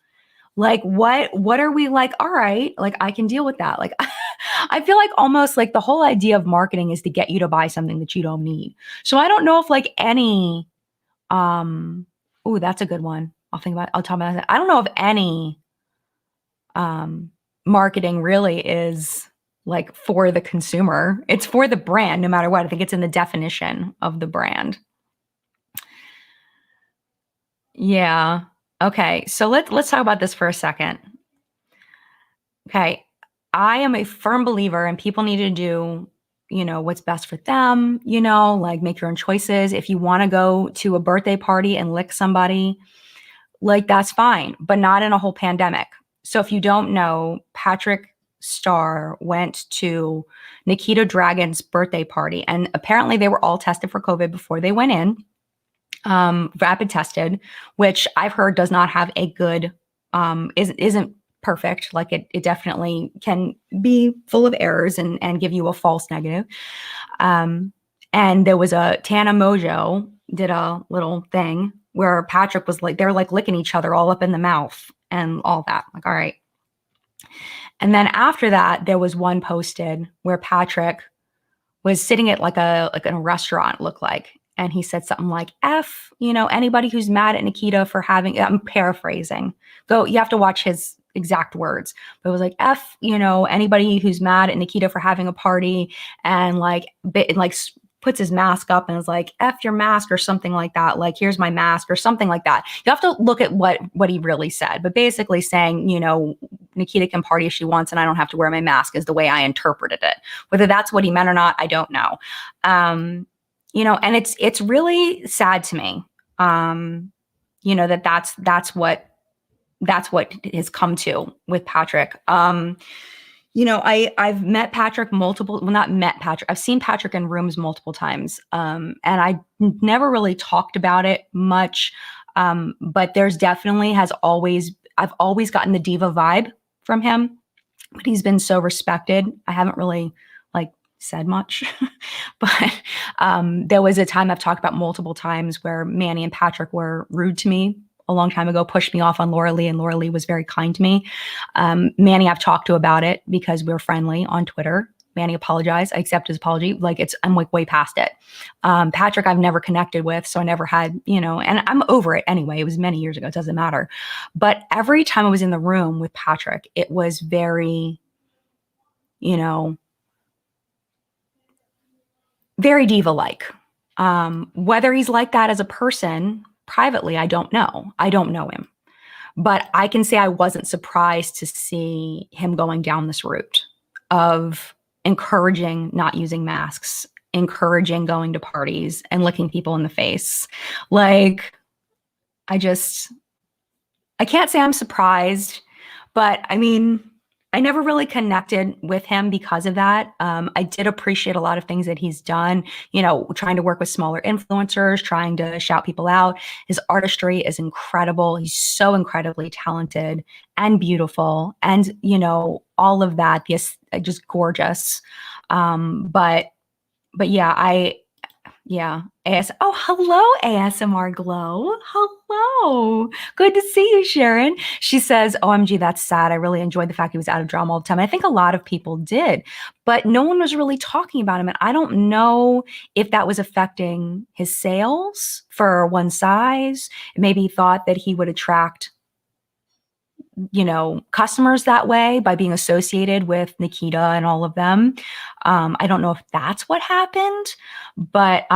Like what are we like, all right, like I can deal with that. Like I feel like almost like the whole idea of marketing is to get you to buy something that you don't need. So I don't know if like any that's a good one. I'll talk about that. I don't know if any marketing really is like for the consumer. It's for the brand no matter what. I think it's in the definition of the brand. Yeah. Okay. So let's talk about this for a second. Okay. I am a firm believer and people need to do, what's best for them, like make your own choices. If you want to go to a birthday party and lick somebody, like that's fine, but not in a whole pandemic. So if you don't know, Patrick Starrr went to Nikita Dragun's birthday party and apparently they were all tested for COVID before they went in. Rapid tested, which I've heard does not have a good, isn't perfect. Like it definitely can be full of errors and give you a false negative. And there was Tana Mojo did a little thing where Patrick was like, they're like licking each other all up in the mouth and all that. Like, all right. And then after that, there was one posted where Patrick was sitting at like in a restaurant, looked like, and he said something like, F, anybody who's mad at Nikita for having, I'm paraphrasing. You have to watch his exact words. But it was like, F, anybody who's mad at Nikita for having a party and puts his mask up and is like, F your mask or something like that. Like, here's my mask or something like that. You have to look at what he really said. But basically saying, Nikita can party if she wants and I don't have to wear my mask is the way I interpreted it. Whether that's what he meant or not, I don't know. And it's really sad to me, that's what has come to with Patrick. I've met Patrick I've seen Patrick in rooms multiple times. And I never really talked about it much. But there's definitely I've always gotten the diva vibe from him, but he's been so respected. I haven't really said much, but there was a time I've talked about multiple times where Manny and Patrick were rude to me a long time ago, pushed me off on Laura Lee, and Laura Lee was very kind to me. Manny I've talked to about it because we're friendly on Twitter. Manny apologized. I accept his apology. I'm way past it. Patrick I've never connected with, so I never had, and I'm over it anyway. It was many years ago. It doesn't matter. But every time I was in the room with Patrick, it was very you know, very diva-like. Whether he's like that as a person, privately, I don't know. I don't know him. But I can say I wasn't surprised to see him going down this route of encouraging not using masks, encouraging going to parties and licking people in the face. Like, I can't say I'm surprised, but I mean, I never really connected with him because of that. I did appreciate a lot of things that he's done, trying to work with smaller influencers, trying to shout people out. His artistry is incredible. He's so incredibly talented and beautiful and, all of that. Yes, just gorgeous. But yeah, oh, hello, ASMR Glow. Hello. Good to see you, Sharon. She says, OMG, that's sad. I really enjoyed the fact he was out of drama all the time. I think a lot of people did, but no one was really talking about him. And I don't know if that was affecting his sales for One Size. Maybe he thought that he would attract customers that way by being associated with Nikita and all of them. I don't know if that's what happened, but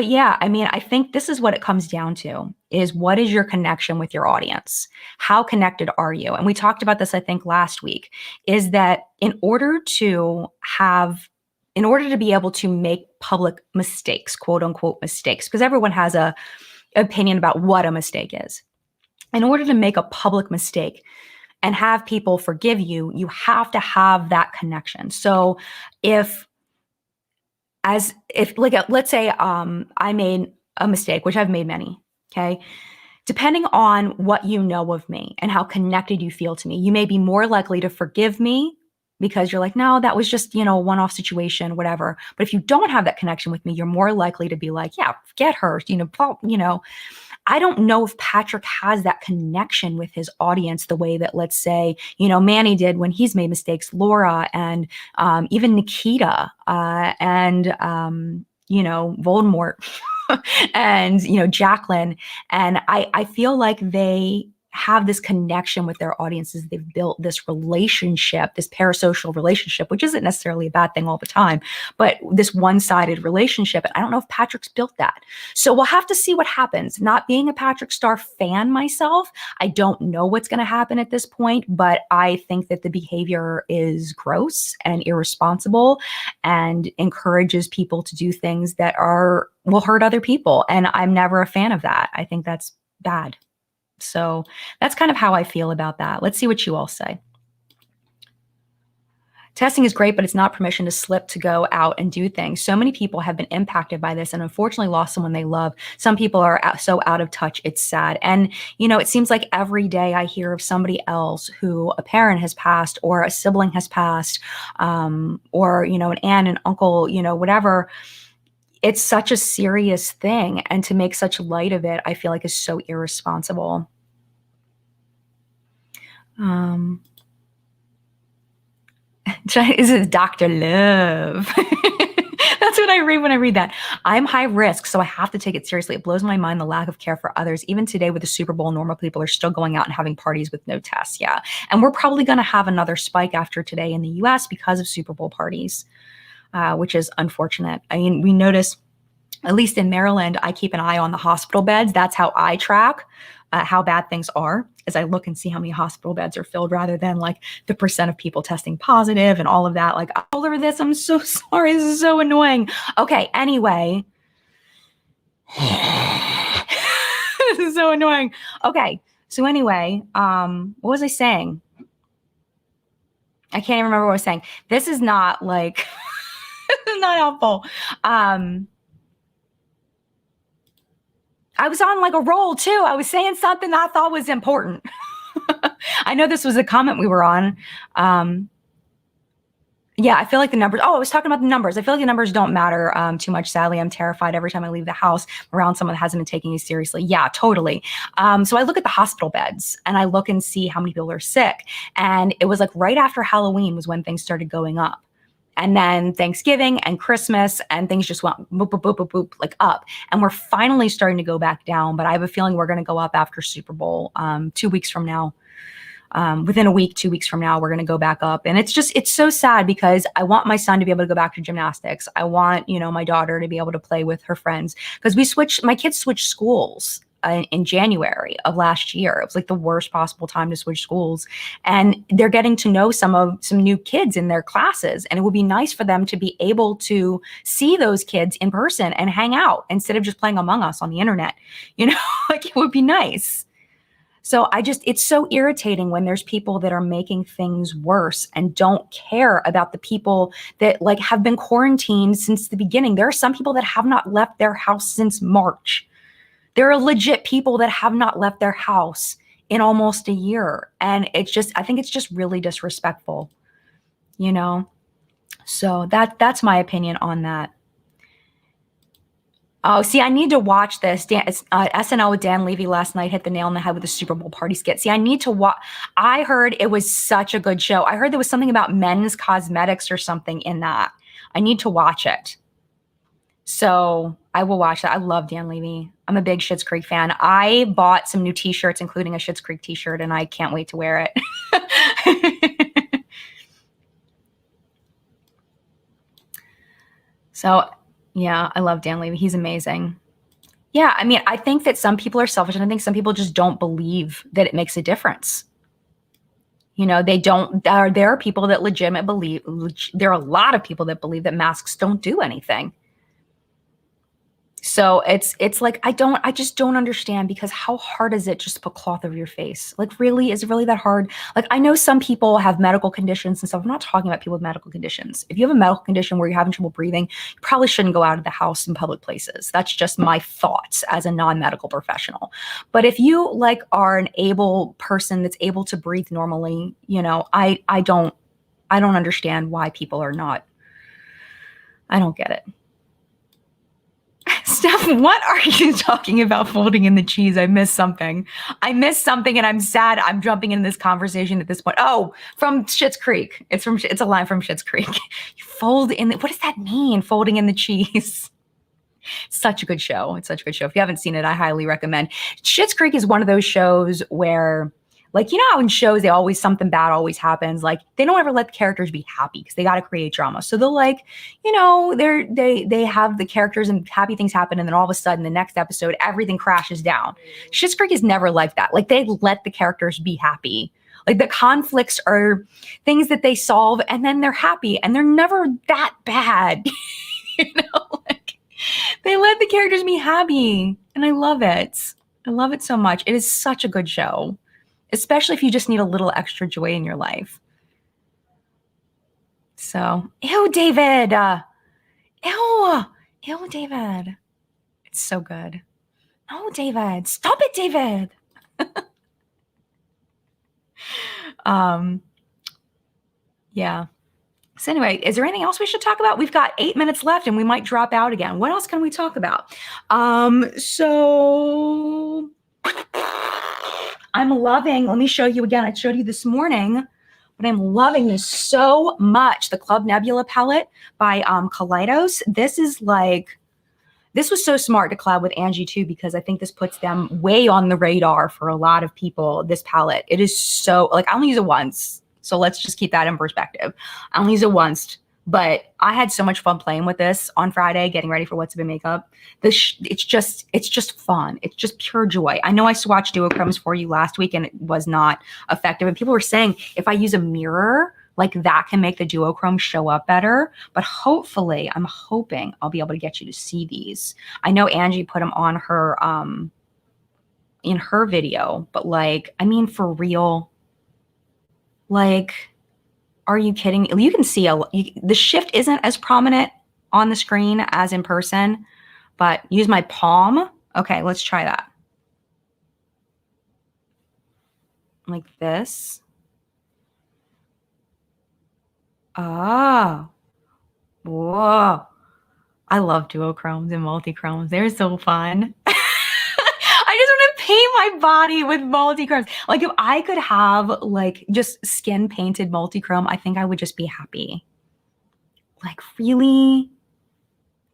yeah, I mean, I think this is what it comes down to is what is your connection with your audience? How connected are you? And we talked about this, I think, last week, is that in order to be able to make public mistakes, quote unquote mistakes, because everyone has a opinion about what a mistake is. In order to make a public mistake and have people forgive you, you have to have that connection. So let's say I made a mistake, which I've made many, okay? Depending on what you know of me and how connected you feel to me, you may be more likely to forgive me because you're like, no, that was just, a one-off situation, whatever. But if you don't have that connection with me, you're more likely to be like, yeah, forget her, I don't know if Patrick has that connection with his audience the way that, let's say, Manny did when he's made mistakes, Laura, and even Nikita, and Voldemort, and Jaclyn. And I feel like they have this connection with their audiences. They've built this relationship, this parasocial relationship, which isn't necessarily a bad thing all the time, but this one-sided relationship. And I don't know if Patrick's built that. So we'll have to see what happens. Not being a Patrick Starrr fan myself, I don't know what's going to happen at this point, but I think that the behavior is gross and irresponsible and encourages people to do things that will hurt other people. And I'm never a fan of that. I think that's bad. So that's kind of how I feel about that. Let's see what you all say. Testing is great, but it's not permission to slip, to go out and do things. So many people have been impacted by this and unfortunately lost someone they love. Some people are so out of touch. It's sad. And, it seems like every day I hear of somebody else who a parent has passed or a sibling has passed, or, an aunt, an uncle, whatever. It's such a serious thing. And to make such light of it, I feel like is so irresponsible. Is it Dr. Love? That's what I read when I read that. I'm high risk, so I have to take it seriously. It blows my mind the lack of care for others. Even today with the Super Bowl, normal people are still going out and having parties with no tests. Yeah. And we're probably going to have another spike after today in the US because of Super Bowl parties, which is unfortunate. I mean, we notice, at least in Maryland, I keep an eye on the hospital beds. That's how I track how bad things are, as I look and see how many hospital beds are filled rather than like the percent of people testing positive and all of that. Like, all over this, I'm so sorry. This is so annoying. Okay, anyway. This is so annoying. Okay, so anyway, what was I saying? I can't even remember what I was saying. This is not like, this is not helpful. I was on like a roll too. I was saying something that I thought was important. I know this was a comment we were on. Yeah, I feel like the numbers. Oh, I was talking about the numbers. I feel like the numbers don't matter too much. Sadly, I'm terrified every time I leave the house around someone that hasn't been taking it seriously. Yeah, totally. So I look at the hospital beds and I look and see how many people are sick. And it was like right after Halloween was when things started going up. And then Thanksgiving and Christmas and things just went boop, boop, boop, boop, boop, like up. And we're finally starting to go back down. But I have a feeling we're going to go up after Super Bowl 2 weeks from now. within a week, 2 weeks from now, we're going to go back up. And it's so sad because I want my son to be able to go back to gymnastics. I want, my daughter to be able to play with her friends because my kids switched schools in January of last year. It was like the worst possible time to switch schools. And they're getting to know some new kids in their classes. And it would be nice for them to be able to see those kids in person and hang out instead of just playing Among Us on the internet. Like it would be nice. So it's so irritating when there's people that are making things worse and don't care about the people that like have been quarantined since the beginning. There are some people that have not left their house since March. There are legit people that have not left their house in almost a year. And I think it's just really disrespectful, So that's my opinion on that. Oh, see, I need to watch this. SNL with Dan Levy last night hit the nail on the head with the Super Bowl party skit. See, I need to watch. I heard it was such a good show. I heard there was something about men's cosmetics or something in that. I need to watch it. So I will watch that. I love Dan Levy. I'm a big Schitt's Creek fan. I bought some new t-shirts, including a Schitt's Creek t-shirt, and I can't wait to wear it. So yeah, I love Dan Levy. He's amazing. Yeah, I mean, I think that some people are selfish, and I think some people just don't believe that it makes a difference. They don't. There are people that legitimately believe. There are a lot of people that believe that masks don't do anything. So it's like I just don't understand, because how hard is it just to put cloth over your face? Like, really, is it really that hard? Like, I know some people have medical conditions and stuff. I'm not talking about people with medical conditions. If you have a medical condition where you're having trouble breathing, you probably shouldn't go out of the house in public places. That's just my thoughts as a non-medical professional. But if you like are an able person that's able to breathe normally, I don't understand why people are not. I don't get it. Steph, what are you talking about folding in the cheese? I missed something, and I'm sad I'm jumping in this conversation at this point. Oh, from Schitt's Creek. It's a line from Schitt's Creek. You fold in what does that mean, folding in the cheese? Such a good show. It's such a good show. If you haven't seen it, I highly recommend. Schitt's Creek is one of those shows where, like, how in shows something bad always happens. Like, they don't ever let the characters be happy because they got to create drama. So they'll they have the characters and happy things happen, and then all of a sudden the next episode everything crashes down. Schitt's Creek is never like that. Like, they let the characters be happy. Like, the conflicts are things that they solve, and then they're happy, and they're never that bad. Like, they let the characters be happy, and I love it. I love it so much. It is such a good show. Especially if you just need a little extra joy in your life. So, ew, David. Ew, David. It's so good. No, David. Stop it, David. Yeah. So anyway, is there anything else we should talk about? We've got 8 minutes left and we might drop out again. What else can we talk about? So I'm loving, let me show you again. I showed you this morning, but I'm loving this so much. The Club Nebula palette by Kaleidos. This was so smart to collab with Angie too, because I think this puts them way on the radar for a lot of people, this palette. It is so, like, I only use it once. So let's just keep that in perspective. I only use it once. But I had so much fun playing with this on Friday, getting ready for What's Up in Makeup. It's just fun. It's just pure joy. I know I swatched duochromes for you last week and it was not effective. And people were saying if I use a mirror, like, that can make the duochrome show up better. But hopefully, I'm hoping I'll be able to get you to see these. I know Angie put them on her in her video, but, like, I mean, for real, like, are you kidding me? You can see the shift isn't as prominent on the screen as in person, but use my palm. Okay, let's try that. Like this. Oh, whoa. I love duochromes and multichromes. They're so fun. I just want to paint my body with multichromes. Like, if I could have, like, just skin painted multichrome, I think I would just be happy. Like, really?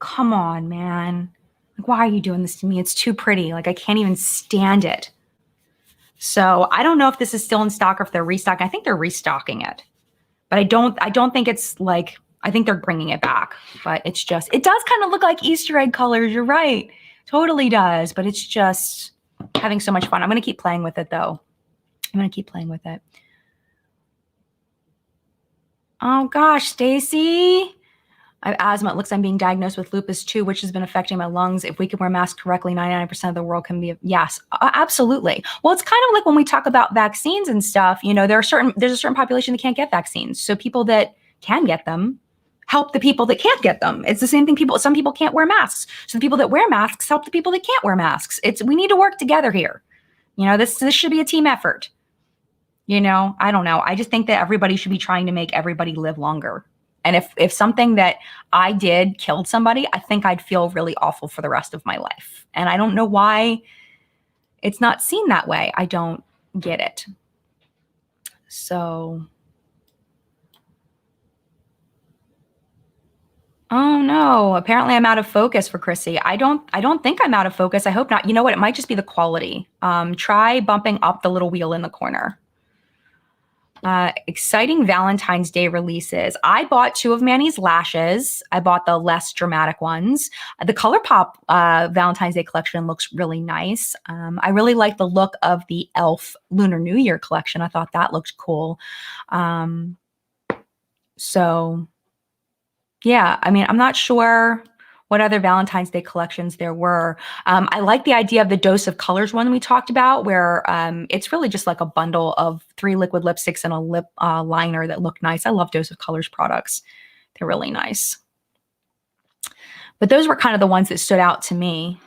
Come on, man. Like, why are you doing this to me? It's too pretty. Like, I can't even stand it. So I don't know if this is still in stock or if they're restocking. I think they're restocking it, but I don't think it's like, I think they're bringing it back, but it's just, it does kind of look like Easter egg colors. You're right. Totally does. But it's just having so much fun. I'm going to keep playing with it though. I'm going to keep playing with it. Oh gosh, Stacy. I have asthma. It looks like I'm being diagnosed with lupus too, which has been affecting my lungs. If we can wear masks correctly, 99% of the world can be, yes, absolutely. Well, it's kind of like when we talk about vaccines and stuff, you know, there's a certain population that can't get vaccines. So people that can get them help the people that can't get them. It's the same thing. Some people can't wear masks. So the people that wear masks help the people that can't wear masks. We need to work together here. You know, this should be a team effort. You know, I don't know. I just think that everybody should be trying to make everybody live longer. And if something that I did killed somebody, I think I'd feel really awful for the rest of my life. And I don't know why it's not seen that way. I don't get it. So, oh no, apparently I'm out of focus for Chrissy. I don't think I'm out of focus. I hope not. You know what? It might just be the quality. Try bumping up the little wheel in the corner. Exciting Valentine's Day releases. I bought 2 of Manny's lashes. I bought the less dramatic ones. The ColourPop Valentine's Day collection looks really nice. I really like the look of the e.l.f. Lunar New Year collection. I thought that looked cool. So yeah, I mean, I'm not sure what other Valentine's Day collections there were. I like the idea of the Dose of Colors one we talked about, where it's really just like a bundle of 3 liquid lipsticks and a lip liner that look nice. I love Dose of Colors products. They're really nice. But those were kind of the ones that stood out to me.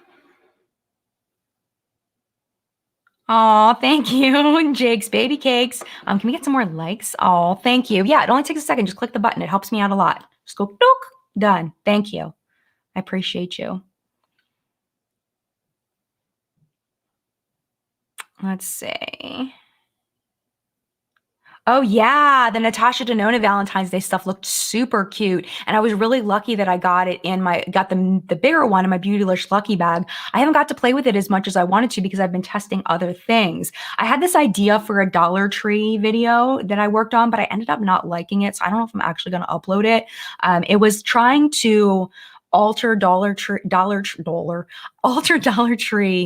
Oh, thank you, Jake's Baby Cakes. Can we get some more likes? Oh, thank you. Yeah, it only takes a second. Just click the button. It helps me out a lot. Just go, dook, done. Thank you. I appreciate you. Let's see. Oh yeah, the Natasha Denona Valentine's Day stuff looked super cute, and I was really lucky that I got it in the bigger one in my Beautylish Lucky Bag. I haven't got to play with it as much as I wanted to because I've been testing other things. I had this idea for a Dollar Tree video that I worked on, but I ended up not liking it, so I don't know if I'm actually going to upload it. It was trying to alter Dollar Tree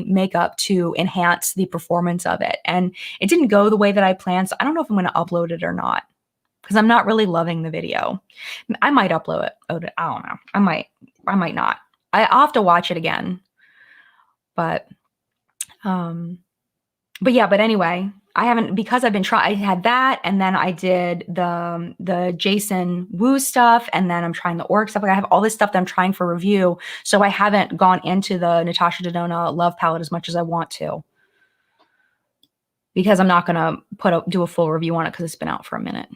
makeup to enhance the performance of it, and it didn't go the way that I planned. So I don't know if I'm going to upload it or not because I'm not really loving the video. I might upload it. I don't know. I might not. I'll have to watch it again. But yeah. But anyway, I haven't, because I've been trying. I had that, and then I did the Jason Wu stuff, and then I'm trying the Auric stuff. Like I have all this stuff that I'm trying for review, so I haven't gone into the Natasha Denona Love Palette as much as I want to, because I'm not gonna do a full review on it because it's been out for a minute.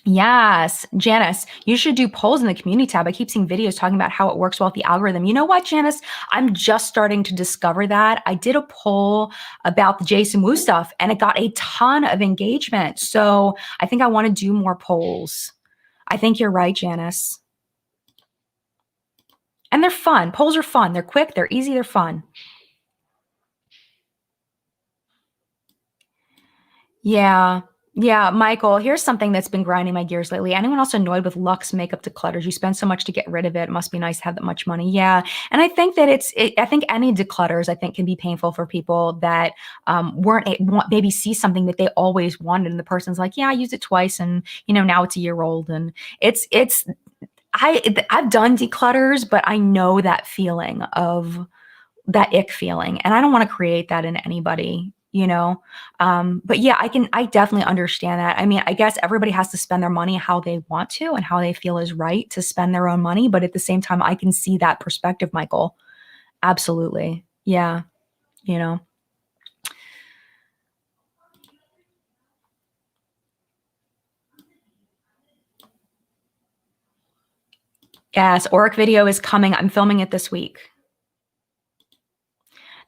Yes, Janice, you should do polls in the community tab. I keep seeing videos talking about how it works well with the algorithm. You know what, Janice? I'm just starting to discover that. I did a poll about the Jason Wu stuff, and it got a ton of engagement. So I think I want to do more polls. I think you're right, Janice. And they're fun. Polls are fun. They're quick. They're easy. They're fun. Yeah. Yeah, Michael, here's something that's been grinding my gears lately. Anyone else annoyed with Luxe makeup declutters? You spend so much to get rid of it. It must be nice to have that much money. Yeah. And I think that I think any declutters, I think, can be painful for people that maybe see something that they always wanted. And the person's like, yeah, I used it twice. And, you know, now it's a year old. And I've done declutters, but I know that feeling of that ick feeling. And I don't want to create that in anybody, you know? But yeah, I definitely understand that. I mean, I guess everybody has to spend their money how they want to and how they feel is right to spend their own money. But at the same time, I can see that perspective, Michael. Absolutely. Yeah. You know? Yes, Auric video is coming. I'm filming it this week.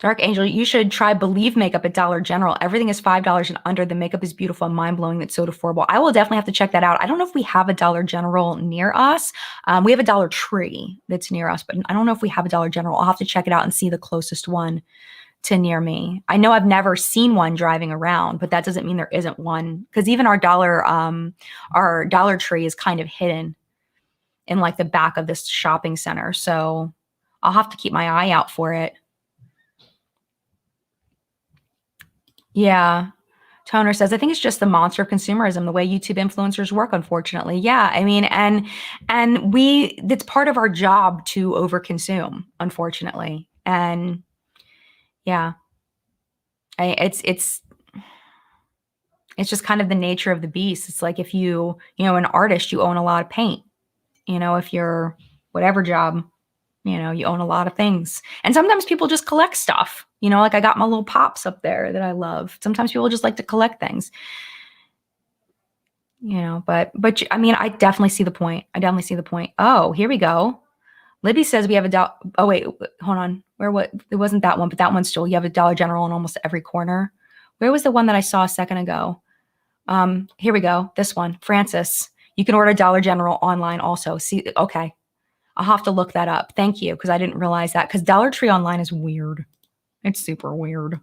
Dark Angel, you should try Believe makeup at Dollar General. Everything is $5 and under. The makeup is beautiful and mind-blowing. That's so affordable. I will definitely have to check that out. I don't know if we have a Dollar General near us. We have a Dollar Tree that's near us, but I don't know if we have a Dollar General. I'll have to check it out and see the closest one to near me. I know I've never seen one driving around, but that doesn't mean there isn't one. Because even our Dollar Tree is kind of hidden in like the back of this shopping center. So I'll have to keep my eye out for it. Yeah. Toner says, I think it's just the monster of consumerism, the way YouTube influencers work, unfortunately. Yeah. I mean, and it's part of our job to overconsume, unfortunately. And yeah, it's just kind of the nature of the beast. It's like if an artist, you own a lot of paint. If you're whatever job, you own a lot of things. And sometimes people just collect stuff. Like I got my little pops up there that I love. Sometimes people just like to collect things. But I mean, I definitely see the point. Oh, here we go. Libby says we have oh wait, hold on. It wasn't that one, but that one's still, you have a Dollar General in almost every corner. Where was the one that I saw a second ago? Here we go. This one, Francis. You can order Dollar General online also. See, okay. I'll have to look that up. Thank you, because I didn't realize that. Because Dollar Tree online is weird. It's super weird.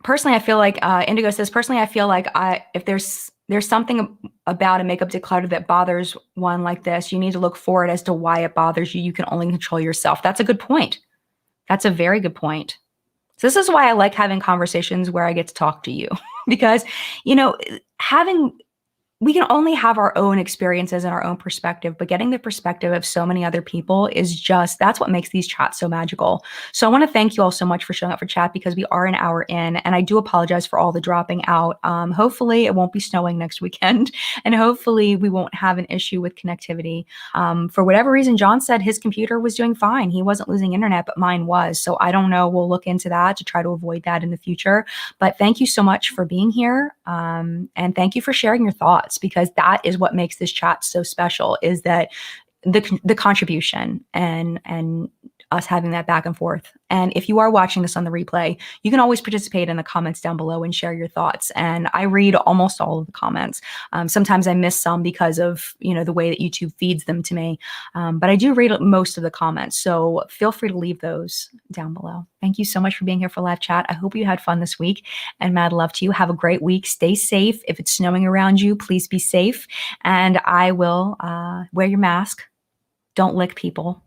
Personally, I feel like Indigo says. Personally, I feel like if there's something about a makeup declutter that bothers one like this, you need to look for it as to why it bothers you. You can only control yourself. That's a good point. That's a very good point. So this is why I like having conversations where I get to talk to you because, we can only have our own experiences and our own perspective, but getting the perspective of so many other people that's what makes these chats so magical. So I want to thank you all so much for showing up for chat because we are an hour in and I do apologize for all the dropping out. Hopefully it won't be snowing next weekend and hopefully we won't have an issue with connectivity. For whatever reason, John said his computer was doing fine. He wasn't losing internet, but mine was. So I don't know. We'll look into that to try to avoid that in the future. But thank you so much for being here. And thank you for sharing your thoughts. Because that is what makes this chat so special is that the contribution and us having that back and forth. And if you are watching this on the replay, you can always participate in the comments down below and share your thoughts. And I read almost all of the comments. Sometimes I miss some because of, the way that YouTube feeds them to me. But I do read most of the comments. So feel free to leave those down below. Thank you so much for being here for live chat. I hope you had fun this week and mad love to you. Have a great week. Stay safe. If it's snowing around you, please be safe. And I will wear your mask. Don't lick people.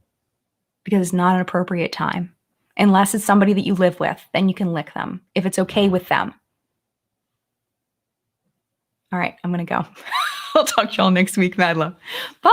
Because it's not an appropriate time. Unless it's somebody that you live with, then you can lick them if it's okay with them. All right, I'm going to go. I'll talk to y'all next week. Mad love. Bye.